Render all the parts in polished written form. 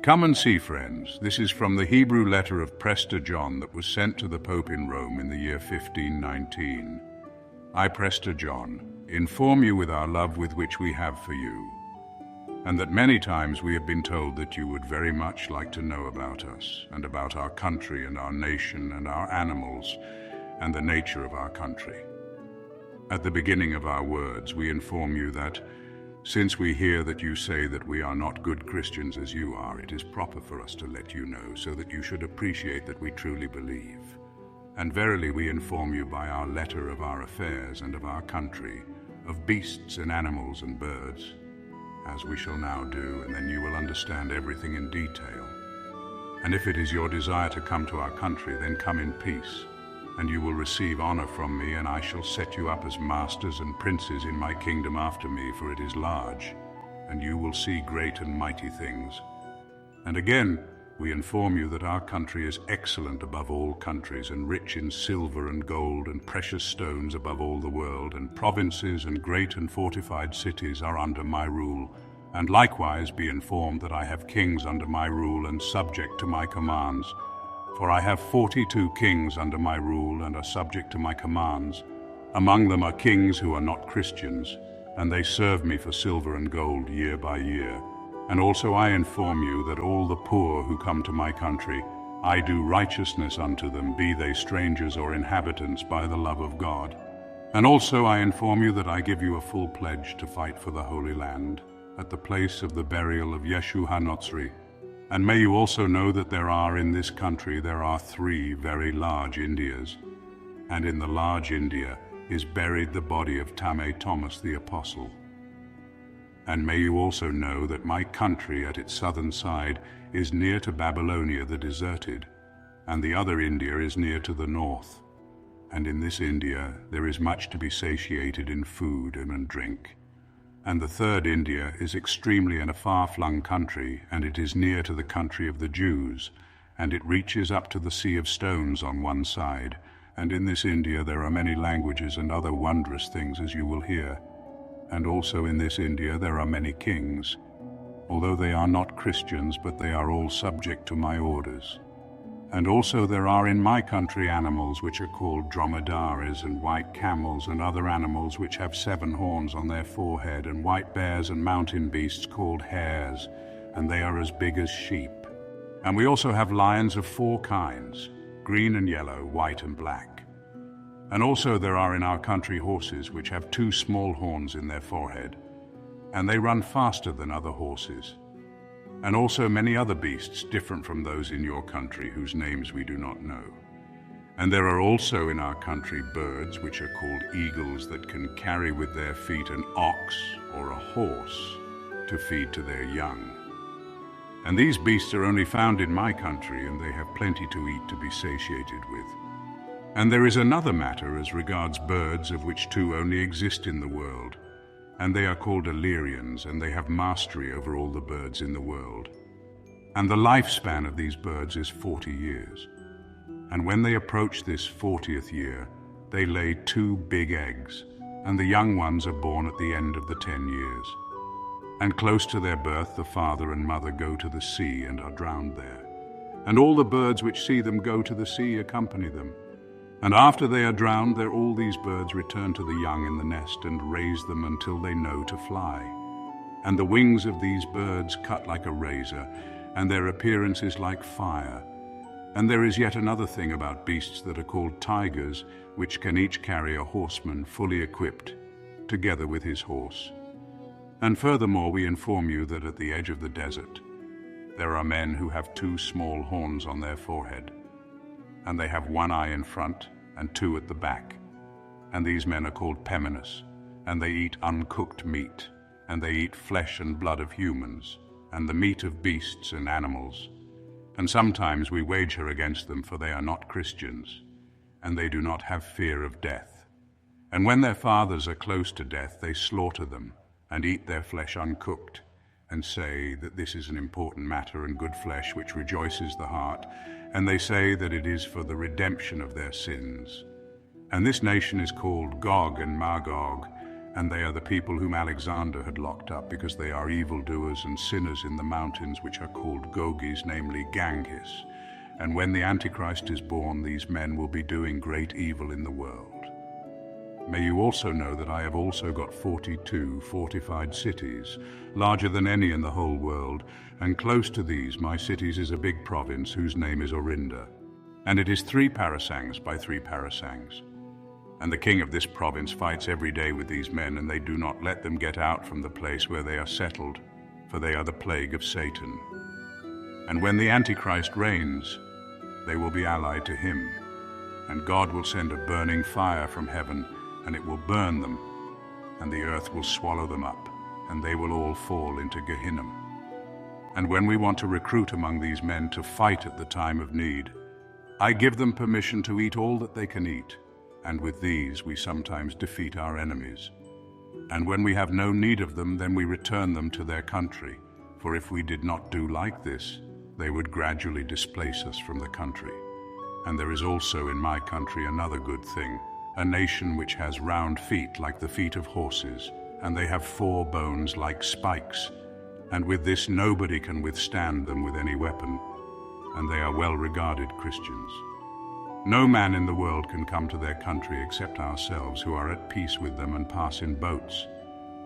Come and see, friends. This is from the Hebrew letter of Prester John that was sent to the Pope in Rome in the year 1519. I, Prester John, inform you with our love with which we have for you, and that many times we have been told that you would very much like to know about us, and about our country and our nation and our animals, and the nature of our country. At the beginning of our words, we inform you that, since we hear that you say that we are not good Christians as you are, it is proper for us to let you know, so that you should appreciate that we truly believe. And verily we inform you by our letter of our affairs and of our country, of beasts and animals and birds, as we shall now do, and then you will understand everything in detail. And if it is your desire to come to our country, then come in peace, and you will receive honor from me, and I shall set you up as masters and princes in my kingdom after me, for it is large, and you will see great and mighty things. And again, we inform you that our country is excellent above all countries, and rich in silver and gold and precious stones above all the world, and provinces and great and fortified cities are under my rule. And likewise be informed that I have kings under my rule and subject to my commands. For I have 42 kings under my rule and are subject to my commands. Among them are kings who are not Christians, and they serve me for silver and gold year by year. And also I inform you that all the poor who come to my country, I do righteousness unto them, be they strangers or inhabitants, by the love of God. And also I inform you that I give you a full pledge to fight for the Holy Land, at the place of the burial of Yeshu HaNotzri. And may you also know that in this country there are 3 very large Indias, and in the large India is buried the body of Tame Thomas the Apostle. And may you also know that my country at its southern side is near to Babylonia the deserted, and the other India is near to the north. And in this India there is much to be satiated in food and in drink. And the third India is extremely in a far-flung country, and it is near to the country of the Jews, and it reaches up to the Sea of Stones on one side. And in this India there are many languages and other wondrous things, as you will hear. And also in this India there are many kings, although they are not Christians, but they are all subject to my orders. And also there are in my country animals which are called dromedaries, and white camels, and other animals which have 7 horns on their forehead, and white bears and mountain beasts called hares, and they are as big as sheep. And we also have lions of 4 kinds, green and yellow, white and black. And also there are in our country horses which have 2 small horns in their forehead, and they run faster than other horses. And also many other beasts different from those in your country, whose names we do not know. And there are also in our country birds which are called eagles, that can carry with their feet an ox or a horse to feed to their young. And these beasts are only found in my country, and they have plenty to eat to be satiated with. And there is another matter as regards birds, of which 2 only exist in the world, and they are called Illyrians, and they have mastery over all the birds in the world. And the lifespan of these birds is 40 years. And when they approach this 40th year, they lay 2 big eggs, and the young ones are born at the end of the 10 years. And close to their birth the father and mother go to the sea and are drowned there. And all the birds which see them go to the sea accompany them. And after they are drowned, there all these birds return to the young in the nest and raise them until they know to fly. And the wings of these birds cut like a razor, and their appearance is like fire. And there is yet another thing about beasts that are called tigers, which can each carry a horseman fully equipped, together with his horse. And furthermore we inform you that at the edge of the desert there are men who have 2 small horns on their forehead, and they have 1 eye in front and 2 at the back. And these men are called Pmia, and they eat uncooked meat, and they eat flesh and blood of humans, and the meat of beasts and animals. And sometimes we wager against them, for they are not Christians, and they do not have fear of death. And when their fathers are close to death, they slaughter them, and eat their flesh uncooked, and say that this is an important matter and good flesh which rejoices the heart, and they say that it is for the redemption of their sins. And this nation is called Gog and Magog, and they are the people whom Alexander had locked up, because they are evildoers and sinners in the mountains which are called Gogis, namely Ganges. And when the Antichrist is born, these men will be doing great evil in the world. May you also know that I have also got 42 fortified cities, larger than any in the whole world, and close to these my cities is a big province whose name is Orinda, and it is 3 parasangs by 3 parasangs. And the king of this province fights every day with these men, and they do not let them get out from the place where they are settled, for they are the plague of Satan. And when the Antichrist reigns, they will be allied to him, and God will send a burning fire from heaven, and it will burn them, and the earth will swallow them up, and they will all fall into Gehenna. And when we want to recruit among these men to fight at the time of need, I give them permission to eat all that they can eat, and with these we sometimes defeat our enemies. And when we have no need of them, then we return them to their country, for if we did not do like this, they would gradually displace us from the country. And there is also in my country another good thing, a nation which has round feet like the feet of horses, and they have 4 bones like spikes, and with this nobody can withstand them with any weapon, and they are well-regarded Christians. No man in the world can come to their country except ourselves, who are at peace with them and pass in boats.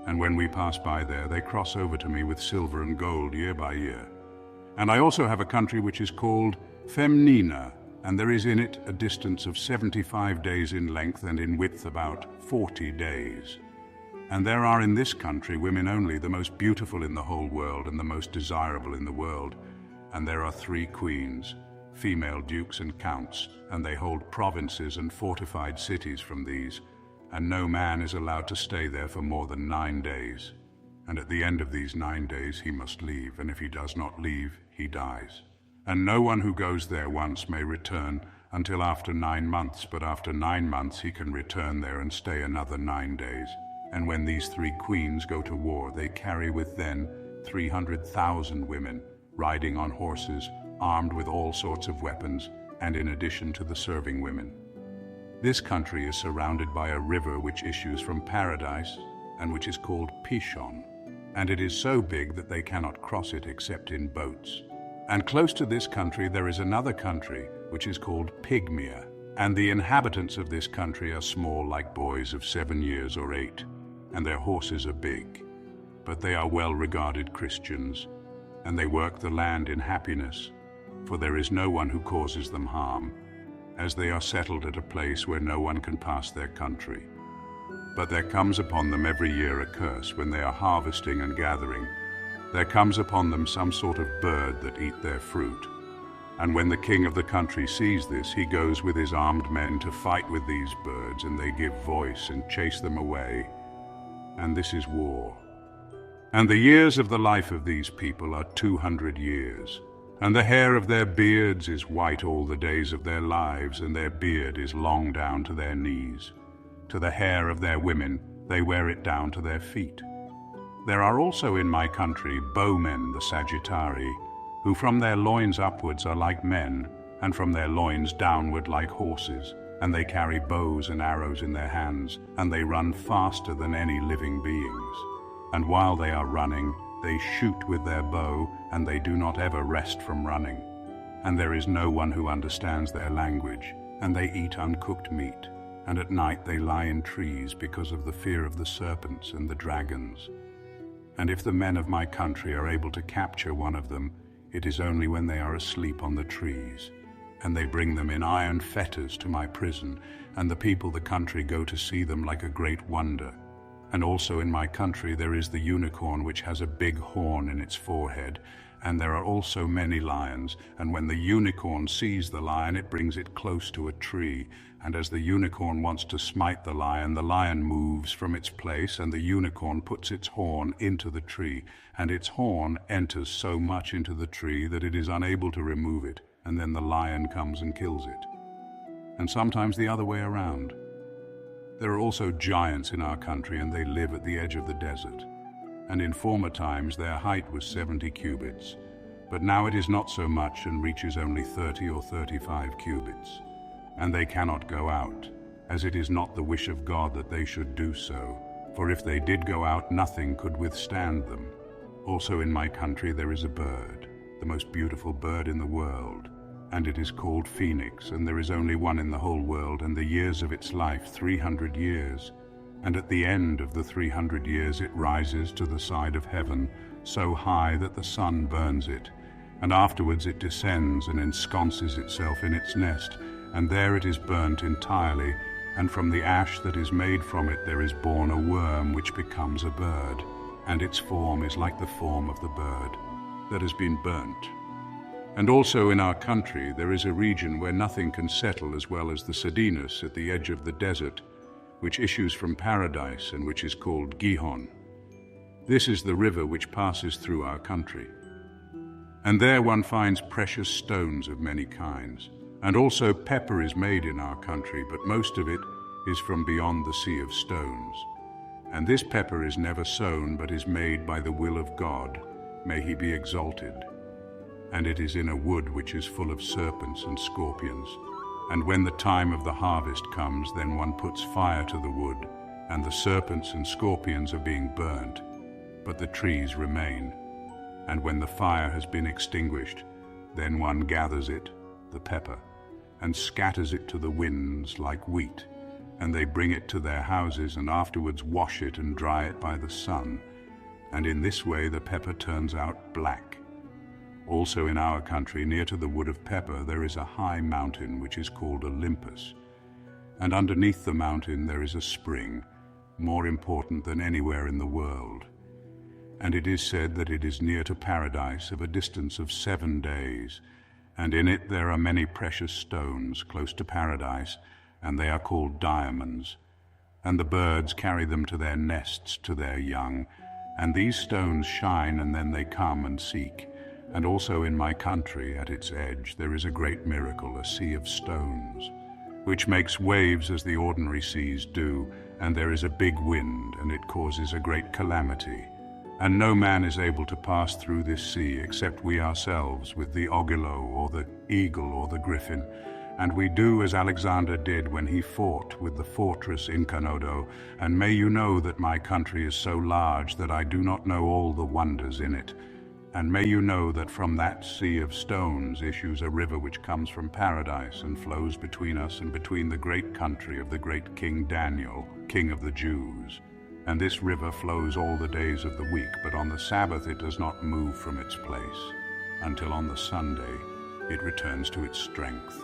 And when we pass by there, they cross over to me with silver and gold year by year. And I also have a country which is called Pmia, and there is in it a distance of 75 days in length, and in width about 40 days. And there are in this country women only, the most beautiful in the whole world and the most desirable in the world. And there are 3 queens, female dukes and counts, and they hold provinces and fortified cities from these, and no man is allowed to stay there for more than 9 days. And at the end of these 9 days he must leave, and if he does not leave, he dies. And no one who goes there once may return until after 9 months, but after 9 months he can return there and stay another 9 days. And when these 3 queens go to war, they carry with them 300,000 women, riding on horses, armed with all sorts of weapons, and in addition to the serving women. This country is surrounded by a river which issues from Paradise, and which is called Pishon, and it is so big that they cannot cross it except in boats. And close to this country there is another country which is called Pmia, and the inhabitants of this country are small, like boys of 7 years or 8, and their horses are big. But they are well-regarded Christians, and they work the land in happiness, for there is no one who causes them harm, as they are settled at a place where no one can pass their country. But there comes upon them every year a curse when they are harvesting and gathering. There comes upon them some sort of bird that eat their fruit. And when the king of the country sees this, he goes with his armed men to fight with these birds, and they give voice and chase them away. And this is war. And the years of the life of these people are 200 years. And the hair of their beards is white all the days of their lives, and their beard is long down to their knees. To the hair of their women, they wear it down to their feet. There are also in my country bowmen, the Sagittari, who from their loins upwards are like men, and from their loins downward like horses, and they carry bows and arrows in their hands, and they run faster than any living beings. And while they are running, they shoot with their bow, and they do not ever rest from running. And there is no one who understands their language, and they eat uncooked meat, and at night they lie in trees because of the fear of the serpents and the dragons. And if the men of my country are able to capture one of them, it is only when they are asleep on the trees. And they bring them in iron fetters to my prison, and the people of the country go to see them like a great wonder. And also in my country there is the unicorn, which has a big horn in its forehead, and there are also many lions, and when the unicorn sees the lion, it brings it close to a tree, and as the unicorn wants to smite the lion moves from its place, and the unicorn puts its horn into the tree, and its horn enters so much into the tree that it is unable to remove it, and then the lion comes and kills it. And sometimes the other way around. There are also giants in our country, and they live at the edge of the desert. And in former times their height was 70 cubits, but now it is not so much and reaches only 30 or 35 cubits. And they cannot go out, as it is not the wish of God that they should do so, for if they did go out, nothing could withstand them. Also in my country there is a bird, the most beautiful bird in the world, and it is called Phoenix, and there is only one in the whole world, and the years of its life 300 years. And at the end of the 300 years it rises to the side of heaven, so high that the sun burns it, and afterwards it descends and ensconces itself in its nest, and there it is burnt entirely, and from the ash that is made from it there is born a worm which becomes a bird, and its form is like the form of the bird that has been burnt. And also in our country there is a region where nothing can settle, as well as the Cedinus at the edge of the desert, which issues from paradise and which is called Gihon. This is the river which passes through our country. And there one finds precious stones of many kinds. And also pepper is made in our country, but most of it is from beyond the sea of stones. And this pepper is never sown, but is made by the will of God. May he be exalted. And it is in a wood which is full of serpents and scorpions. And when the time of the harvest comes, then one puts fire to the wood, and the serpents and scorpions are being burnt, but the trees remain. And when the fire has been extinguished, then one gathers it, the pepper, and scatters it to the winds like wheat, and they bring it to their houses, and afterwards wash it and dry it by the sun. And in this way the pepper turns out black. Also in our country, near to the wood of pepper, there is a high mountain which is called Olympus. And underneath the mountain there is a spring, more important than anywhere in the world. And it is said that it is near to paradise, of a distance of 7 days. And in it there are many precious stones close to paradise, and they are called diamonds. And the birds carry them to their nests, to their young. And these stones shine, and then they come and seek. And also in my country, at its edge, there is a great miracle, a sea of stones, which makes waves as the ordinary seas do, and there is a big wind, and it causes a great calamity. And no man is able to pass through this sea except we ourselves, with the ogilo, or the eagle, or the griffin. And we do as Alexander did when he fought with the fortress in Canodo. And may you know that my country is so large that I do not know all the wonders in it. And may you know that from that sea of stones issues a river which comes from paradise and flows between us and between the great country of the great King Daniel, King of the Jews. And this river flows all the days of the week, but on the Sabbath it does not move from its place, until on the Sunday it returns to its strength.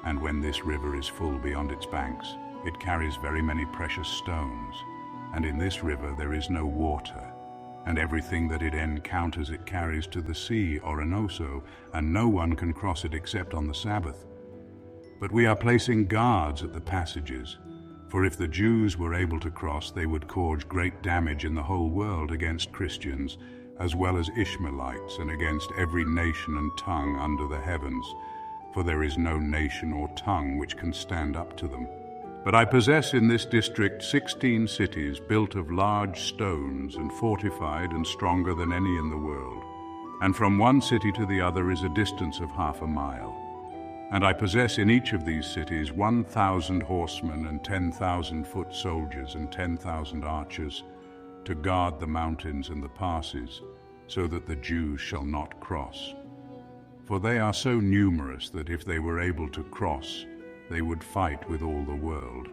And when this river is full beyond its banks, it carries very many precious stones. And in this river there is no water, and everything that it encounters it carries to the sea, Orinoso, and no one can cross it except on the Sabbath. But we are placing guards at the passages, for if the Jews were able to cross, they would cause great damage in the whole world against Christians, as well as Ishmaelites, and against every nation and tongue under the heavens, for there is no nation or tongue which can stand up to them. But I possess in this district 16 cities built of large stones and fortified and stronger than any in the world. And from one city to the other is a distance of 1/2 mile. And I possess in each of these cities 1,000 horsemen and 10,000 foot soldiers and 10,000 archers to guard the mountains and the passes, so that the Jews shall not cross. For they are so numerous that if they were able to cross, they would fight with all the world.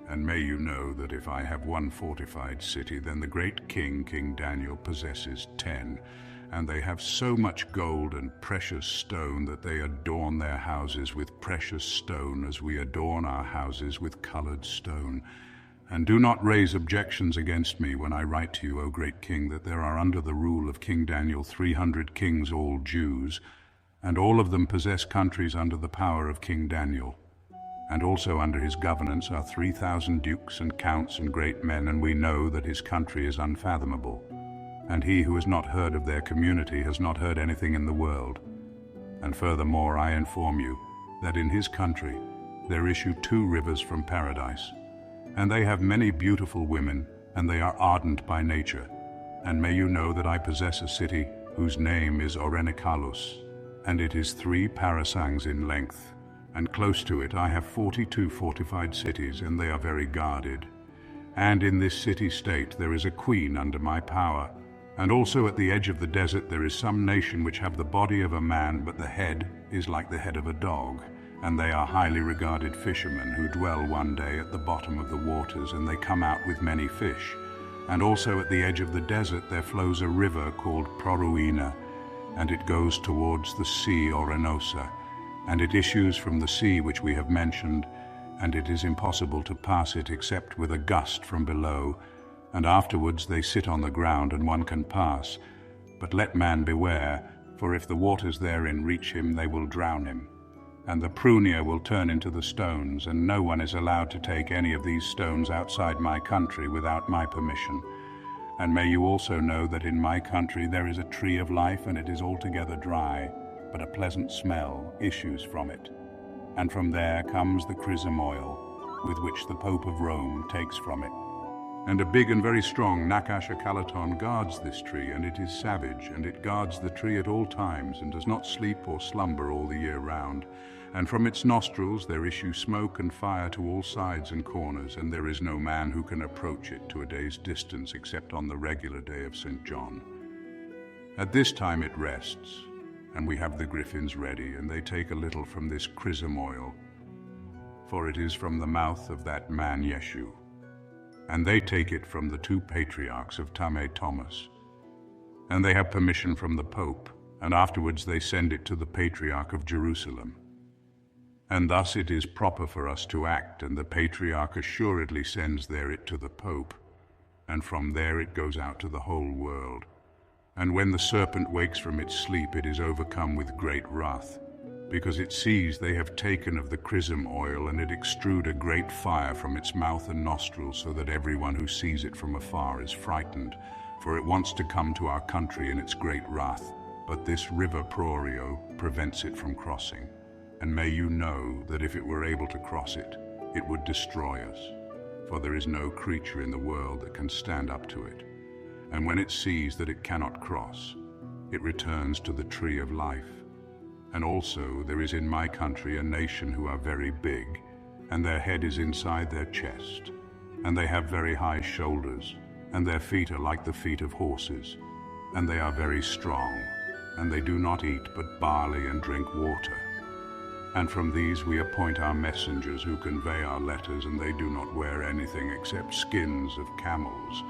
And may you know that if I have one fortified city, then the great king, King Daniel, possesses 10. And they have so much gold and precious stone that they adorn their houses with precious stone as we adorn our houses with colored stone. And do not raise objections against me when I write to you, O great king, that there are under the rule of King Daniel 300 kings, all Jews, and all of them possess countries under the power of King Daniel. And also under his governance are 3,000 dukes and counts and great men, and we know that his country is unfathomable. And he who has not heard of their community has not heard anything in the world. And furthermore, I inform you that in his country there issue 2 rivers from paradise, and they have many beautiful women, and they are ardent by nature. And may you know that I possess a city whose name is Orinocalus, and it is 3 parasangs in length. And close to it I have 42 fortified cities, and they are very guarded. And in this city-state there is a queen under my power. And also at the edge of the desert there is some nation which have the body of a man, but the head is like the head of a dog. And they are highly regarded fishermen who dwell one day at the bottom of the waters, and they come out with many fish. And also at the edge of the desert there flows a river called Proruina, and it goes towards the sea Orinosa, and it issues from the sea which we have mentioned, and it is impossible to pass it except with a gust from below, and afterwards they sit on the ground and one can pass. But let man beware, for if the waters therein reach him, they will drown him. And the Prunia will turn into the stones, and no one is allowed to take any of these stones outside my country without my permission. And may you also know that in my country there is a tree of life, and it is altogether dry, but a pleasant smell issues from it. And from there comes the chrism oil, with which the Pope of Rome takes from it. And a big and very strong Nakasha-Calaton guards this tree, and it is savage, and it guards the tree at all times, and does not sleep or slumber all the year round. And from its nostrils there issue smoke and fire to all sides and corners, and there is no man who can approach it to a day's distance except on the regular day of St. John. At this time it rests, and we have the griffins ready, and they take a little from this chrism oil, for it is from the mouth of that man Yeshu. And they take it from the 2 patriarchs of Tame Thomas. And they have permission from the Pope, and afterwards they send it to the Patriarch of Jerusalem. And thus it is proper for us to act, and the Patriarch assuredly sends there it to the Pope, and from there it goes out to the whole world. And when the serpent wakes from its sleep, it is overcome with great wrath, because it sees they have taken of the chrism oil, and it extrude a great fire from its mouth and nostrils, so that everyone who sees it from afar is frightened, for it wants to come to our country in its great wrath, but this river Prorio prevents it from crossing. And may you know that if it were able to cross it, it would destroy us, for there is no creature in the world that can stand up to it. And when it sees that it cannot cross, it returns to the tree of life. And also there is in my country a nation who are very big, and their head is inside their chest, and they have very high shoulders, and their feet are like the feet of horses, and they are very strong, and they do not eat but barley and drink water. And from these we appoint our messengers who convey our letters, and they do not wear anything except skins of camels.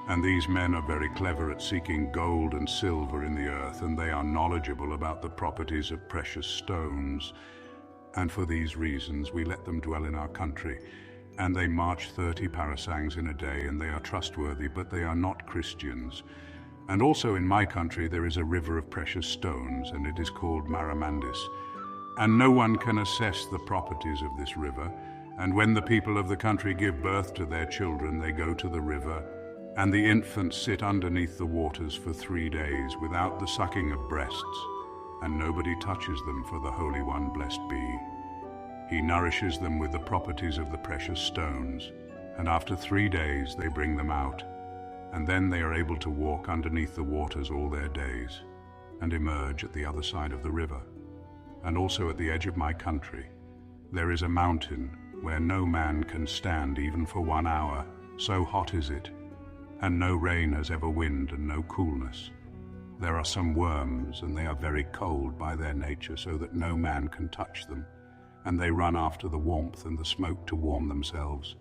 And these men are very clever at seeking gold and silver in the earth, and they are knowledgeable about the properties of precious stones. And for these reasons we let them dwell in our country. And they march 30 parasangs in a day, and they are trustworthy, but they are not Christians. And also in my country there is a river of precious stones, and it is called Maramandis. And no one can assess the properties of this river. And when the people of the country give birth to their children, they go to the river, and the infants sit underneath the waters for 3 days without the sucking of breasts, and nobody touches them, for the Holy One, blessed be. He nourishes them with the properties of the precious stones, and after 3 days they bring them out, and then they are able to walk underneath the waters all their days, and emerge at the other side of the river. And also at the edge of my country there is a mountain where no man can stand even for 1 hour, so hot is it. And no rain has ever wind, and no coolness. There are some worms, and they are very cold by their nature, so that no man can touch them, and they run after the warmth and the smoke to warm themselves.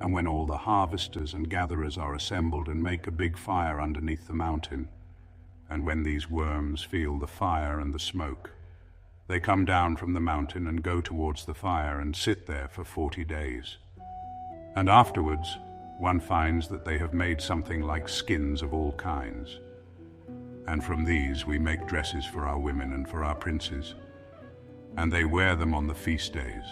And when all the harvesters and gatherers are assembled and make a big fire underneath the mountain, and when these worms feel the fire and the smoke, they come down from the mountain and go towards the fire and sit there for 40 days. And afterwards one finds that they have made something like skins of all kinds. And from these we make dresses for our women and for our princes, and they wear them on the feast days.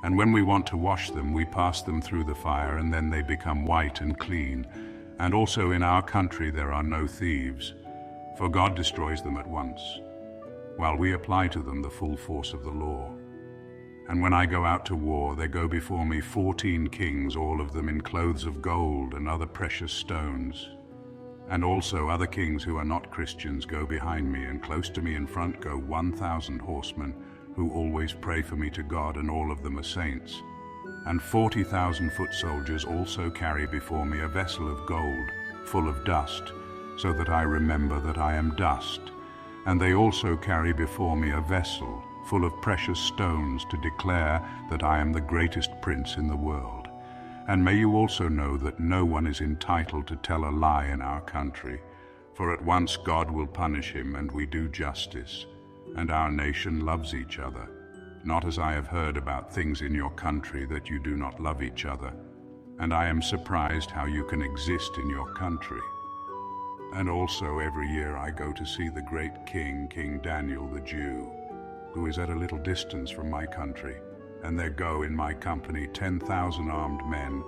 And when we want to wash them, we pass them through the fire, and then they become white and clean. And also in our country there are no thieves, for God destroys them at once, while we apply to them the full force of the law. And when I go out to war, there go before me 14 kings, all of them in clothes of gold and other precious stones. And also other kings who are not Christians go behind me, and close to me in front go 1,000 horsemen, who always pray for me to God, and all of them are saints. and 40,000 foot soldiers also carry before me a vessel of gold, full of dust, so that I remember that I am dust. And they also carry before me a vessel full of precious stones to declare that I am the greatest prince in the world. And may you also know that no one is entitled to tell a lie in our country, for at once God will punish him, and we do justice, and our nation loves each other. Not as I have heard about things in your country that you do not love each other, and I am surprised how you can exist in your country. And also every year I go to see the great king, King Daniel the Jew, who is at a little distance from my country, and there go in my company 10,000 armed men,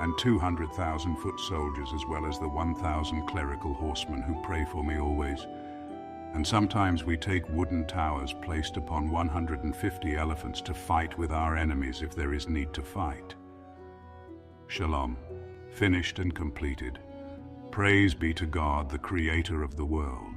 and 200,000 foot soldiers, as well as the 1,000 clerical horsemen who pray for me always. And sometimes we take wooden towers placed upon 150 elephants to fight with our enemies if there is need to fight. Shalom, finished and completed. Praise be to God, the Creator of the world.